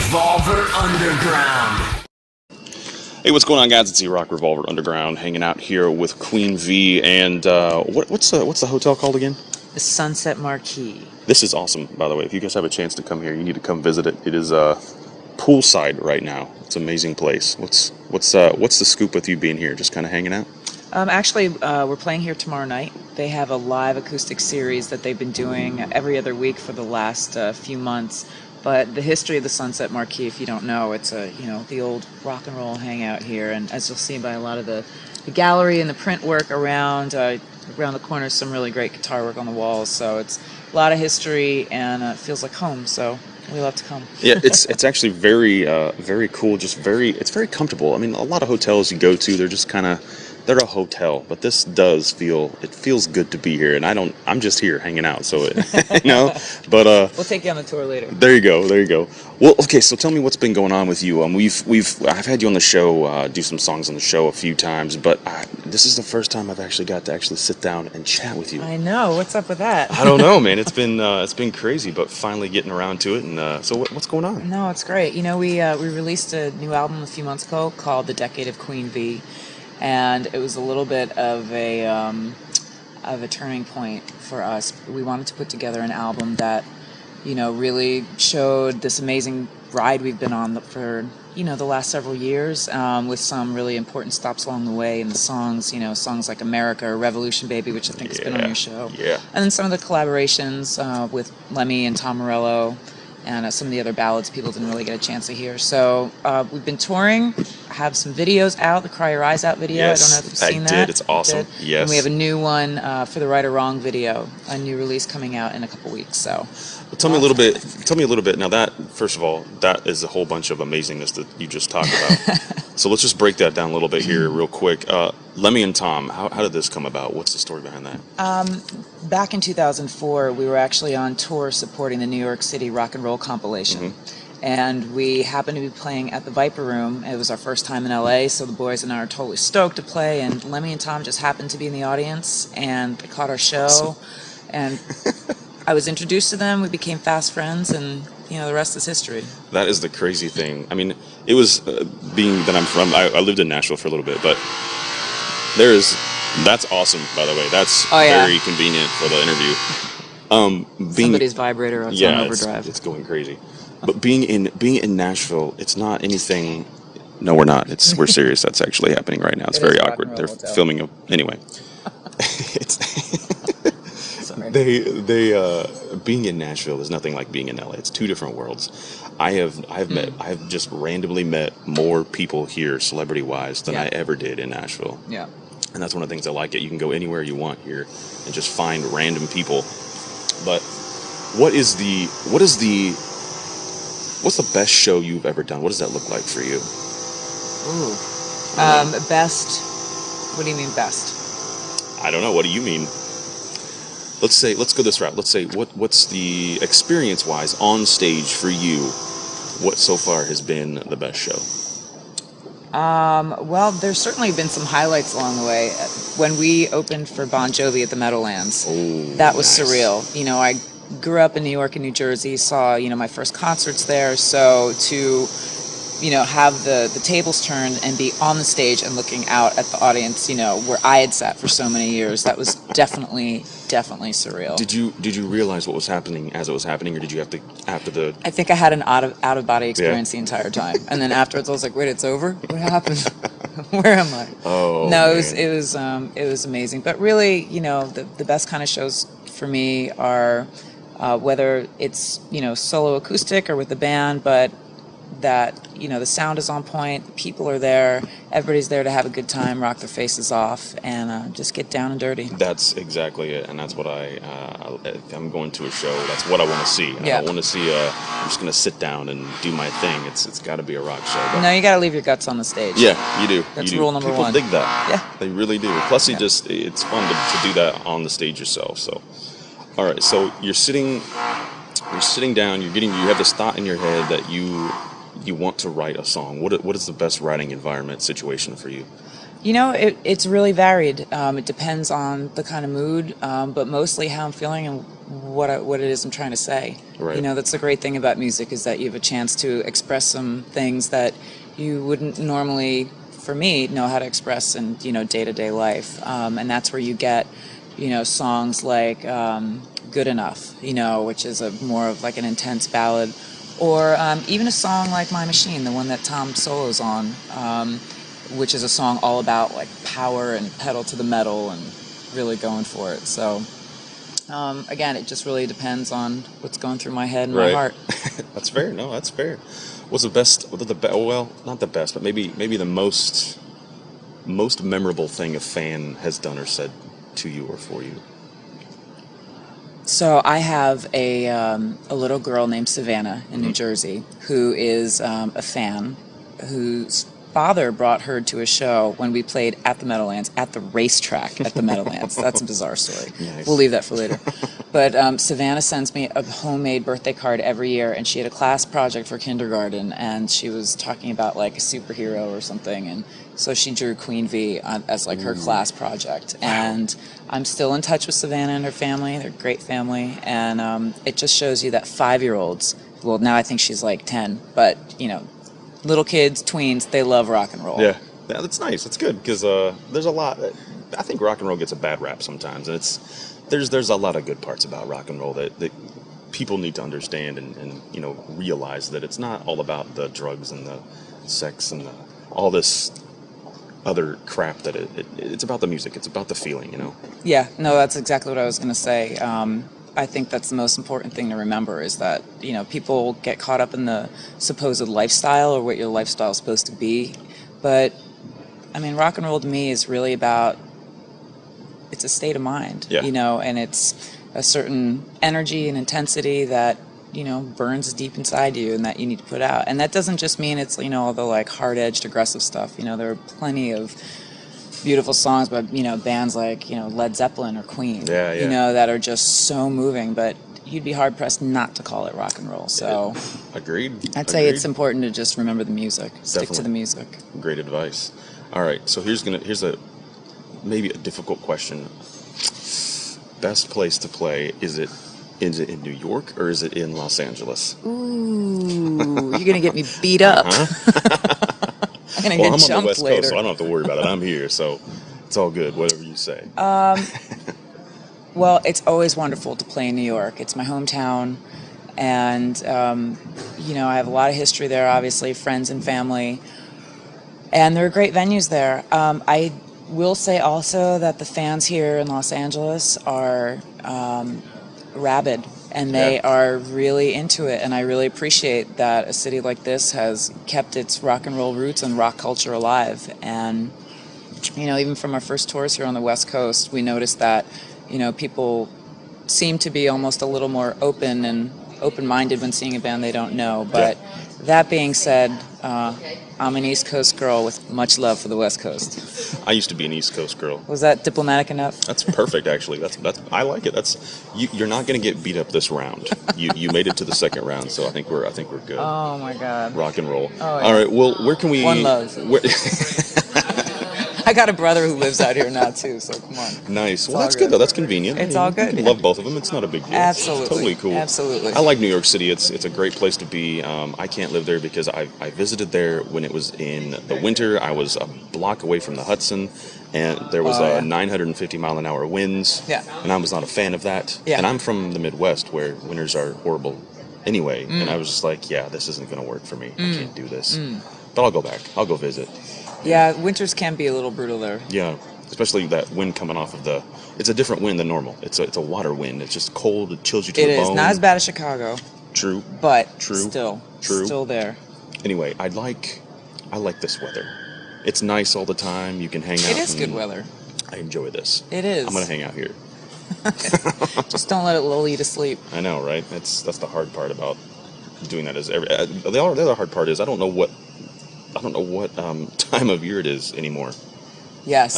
Revolver Underground. Hey, what's going on, guys? It's E-Rock Revolver Underground, hanging out here with Queen V, and what's the hotel called again? The Sunset Marquis. This is awesome, by the way. If you guys have a chance to come here, you need to come visit it. It is poolside right now. It's an amazing place. What's the scoop with you being here? Just kind of hanging out? Actually, we're playing here tomorrow night. They have a live acoustic series that they've been doing every other week for the last few months. But the history of the Sunset Marquis, if you don't know, it's the old rock and roll hangout here, and as you'll see by a lot of the gallery and the print work around the corner, some really great guitar work on the walls. So it's a lot of history, and it feels like home. So we love to come. Yeah, it's actually very cool. It's very comfortable. I mean, a lot of hotels you go to, they're a hotel, but this feels good to be here, and I'm just here hanging out, so but We'll take you on the tour later. There you go. Well, okay, so tell me what's been going on with you. I've had you on the show, do some songs on the show a few times, but this is the first time I've actually got to sit down and chat with you. I know. What's up with that? I don't know, man. It's been crazy, but finally getting around to it. And so what's going on? No, it's great. We released a new album a few months ago called The Decade of Queen V. And it was a little bit of a turning point for us. We wanted to put together an album that, really showed this amazing ride we've been on for, the last several years, with some really important stops along the way in the songs, songs like America or Revolution Baby, which I think has been on your show. Yeah. And then some of the collaborations with Lemmy and Tom Morello, and some of the other ballads people didn't really get a chance to hear. So we've been touring, have some videos out, the Cry Your Eyes Out video. Yes, I don't know if you've seen that. I did. It's awesome. Yes. And we have a new one for the Right or Wrong video, a new release coming out in a couple weeks. So tell me a little bit. Now that, first of all, that is a whole bunch of amazingness that you just talked about. So let's just break that down a little bit here real quick. Lemmy and Tom, how did this come about? What's the story behind that? Back in 2004, we were actually on tour supporting the New York City Rock and Roll compilation. Mm-hmm. And we happened to be playing at the Viper Room. It was our first time in LA, so the boys and I are totally stoked to play. And Lemmy and Tom just happened to be in the audience, and they caught our show. Awesome. And I was introduced to them. We became fast friends, and the rest is history. That is the crazy thing. I mean, it was being that I lived in Nashville for a little bit, but that's awesome, by the way. That's very convenient for the interview. Somebody's vibrator on overdrive. It's going crazy. But being in Nashville, it's not anything. No, we're not. We're serious. That's actually happening right now. It's very awkward. They're filming anyway. Being in Nashville is nothing like being in LA. It's two different worlds. I've just randomly met more people here, celebrity wise, than I ever did in Nashville. Yeah. And that's one of the things I like. You can go anywhere you want here and just find random people. But what's the best show you've ever done? What does that look like for you? Ooh. Best. What do you mean best? I don't know. What do you mean? Let's go this route. Let's say what's the experience-wise on stage for you? What so far has been the best show? Well, there's certainly been some highlights along the way. When we opened for Bon Jovi at the Meadowlands, that was surreal. I grew up in New York and New Jersey, saw, my first concerts there, so to, have the tables turned and be on the stage and looking out at the audience, where I had sat for so many years, that was definitely surreal. Did you realize what was happening as it was happening, or did you have to, after the... I think I had an out of body experience the entire time, and then afterwards I was like, wait, it's over? What happened? Where am I? Oh, no, man. it was amazing. But really, the best kind of shows for me are whether it's solo acoustic or with the band, but that the sound is on point, people are there, everybody's there to have a good time, rock their faces off, and just get down and dirty. That's exactly it, and that's what if I'm going to a show, that's what I want to see. Yeah. I want to see I'm just going to sit down and do my thing. It's got to be a rock show. But no, you got to leave your guts on the stage. Yeah, you do. That's you do. rule number People one. dig that. Yeah. They really do. Plus, it's fun to do that on the stage yourself. So, all right, so you're sitting down, you have this thought in your head that you want to write a song. What is the best writing environment situation for you? It's really varied. It depends on the kind of mood, but mostly how I'm feeling and what it is I'm trying to say. Right. That's the great thing about music is that you have a chance to express some things that you wouldn't normally, for me, know how to express in day-to-day life. And that's where you get songs like "Good Enough," which is a more of like an intense ballad, or even a song like "My Machine," the one that Tom solos on. Which is a song all about like power and pedal to the metal and really going for it. So again, it just really depends on what's going through my head and my heart. That's fair. No, that's fair. What's the best? Well, not the best, but maybe the most memorable thing a fan has done or said to you or for you. So I have a little girl named Savannah in New Jersey who is a fan whose father brought her to a show when we played at the Meadowlands, at the racetrack at the Meadowlands. That's a bizarre story. Nice. We'll leave that for later. But Savannah sends me a homemade birthday card every year, and she had a class project for kindergarten, and she was talking about like a superhero or something, and so she drew Queen V as like her class project. And I'm still in touch with Savannah and her family. They're a great family, and it just shows you that 5-year-olds, well, now I think she's like 10, but little kids, tweens, they love rock and roll. Yeah, that's nice. That's good because there's a lot. I think rock and roll gets a bad rap sometimes, and there's a lot of good parts about rock and roll that people need to understand and realize that it's not all about the drugs and the sex and all this other crap. That it's about the music. It's about the feeling. Yeah, no, that's exactly what I was going to say. I think that's the most important thing to remember is that, people get caught up in the supposed lifestyle or what your lifestyle is supposed to be. But, rock and roll to me is really about, it's a state of mind, yeah. And it's a certain energy and intensity that, burns deep inside you and that you need to put out. And that doesn't just mean it's, all the like hard-edged aggressive stuff. There are plenty of beautiful songs by bands like Led Zeppelin or Queen, that are just so moving, but you'd be hard pressed not to call it rock and roll. So agreed. I'd say it's important to just remember the music, stick to the music. Great advice. All right, so here's a maybe a difficult question. Best place to play, is it in New York or is it in Los Angeles? Ooh, you're gonna get me beat up. I'm gonna get I'm on jumped the West later. Coast, so I don't have to worry about it. I'm here, so it's all good. Whatever you say. Well, it's always wonderful to play in New York. It's my hometown, and I have a lot of history there. Obviously, friends and family, and there are great venues there. I will say also that the fans here in Los Angeles are rabid. And they are really into it, and I really appreciate that a city like this has kept its rock and roll roots and rock culture alive. And, even from our first tours here on the West Coast, we noticed that, people seem to be almost a little more open and open-minded when seeing a band they don't know. But that being said, I'm an East Coast girl with much love for the West Coast. I used to be an East Coast girl. Was that diplomatic enough? That's perfect, actually. That's I like it. You're not going to get beat up this round. You made it to the second round, so I think we're good. Oh my God. Rock and roll. Oh, yeah. All right. Well, where can we? One love. I got a brother who lives out here now too, so come on. Nice. Well, that's good though. That's convenient. It's all good. You can love both of them. It's not a big deal. Absolutely. It's totally cool. Absolutely. I like New York City. It's a great place to be. I can't live there because I visited there when it was in the winter. I was a block away from the Hudson, and there was 950 mile an hour winds. Yeah. And I was not a fan of that. Yeah. And I'm from the Midwest where winters are horrible anyway. And I was just like, yeah, this isn't going to work for me. I can't do this. But I'll go back. I'll go visit. Yeah, winters can be a little brutal there. Yeah, especially that wind coming off of it's a different wind than normal. It's a water wind. It's just cold. It chills you to the bone. It is not as bad as Chicago. True. But True. Still there. Anyway, I like this weather. It's nice all the time. You can hang out. It is good weather. I enjoy this. It is. I'm gonna hang out here. Just don't let it lull you to sleep. I know, right? That's the hard part about doing that. The other hard part is I don't know what time of year it is anymore. Yes.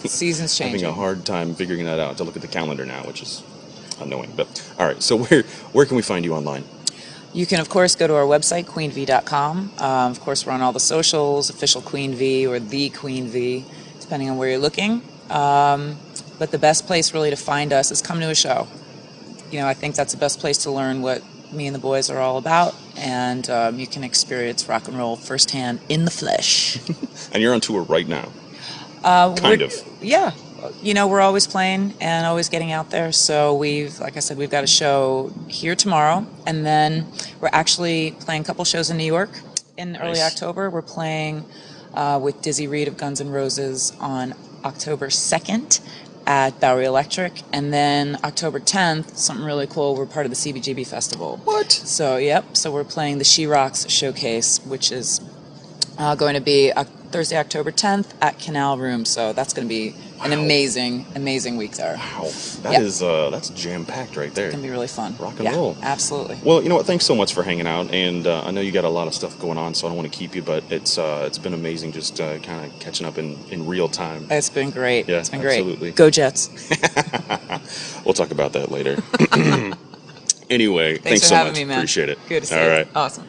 Seasons changing. Having a hard time figuring that out. To look at the calendar now, which is annoying. But all right, so where can we find you online? You can, of course, go to our website, queenv.com. Of course, we're on all the socials, official Queen V or the Queen V. depending on where you're looking. But the best place really to find us is come to a show. I think that's the best place to learn what me and the boys are all about, and you can experience rock and roll firsthand in the flesh. And you're on tour right now. Kind of. Yeah. We're always playing and always getting out there. So like I said, we've got a show here tomorrow, and then we're actually playing a couple shows in New York in early October. We're playing with Dizzy Reed of Guns N' Roses on October 2nd at Bowery Electric, and then October 10th, something really cool, we're part of the CBGB Festival. What? So, so we're playing the She Rocks Showcase, which is going to be Thursday, October 10th at Canal Room, so that's going to be an amazing week there. Wow, that's jam-packed right there. It's going to be really fun. Rock and roll. Absolutely. Well, you know what, thanks so much for hanging out, and I know you got a lot of stuff going on, so I don't want to keep you, but it's been amazing just kind of catching up in real time. It's been great. Yeah, it's been absolutely. Great. Go Jets. We'll talk about that later. Anyway, thanks for so having much. me, man. Appreciate it. Good to see you. All right. Awesome.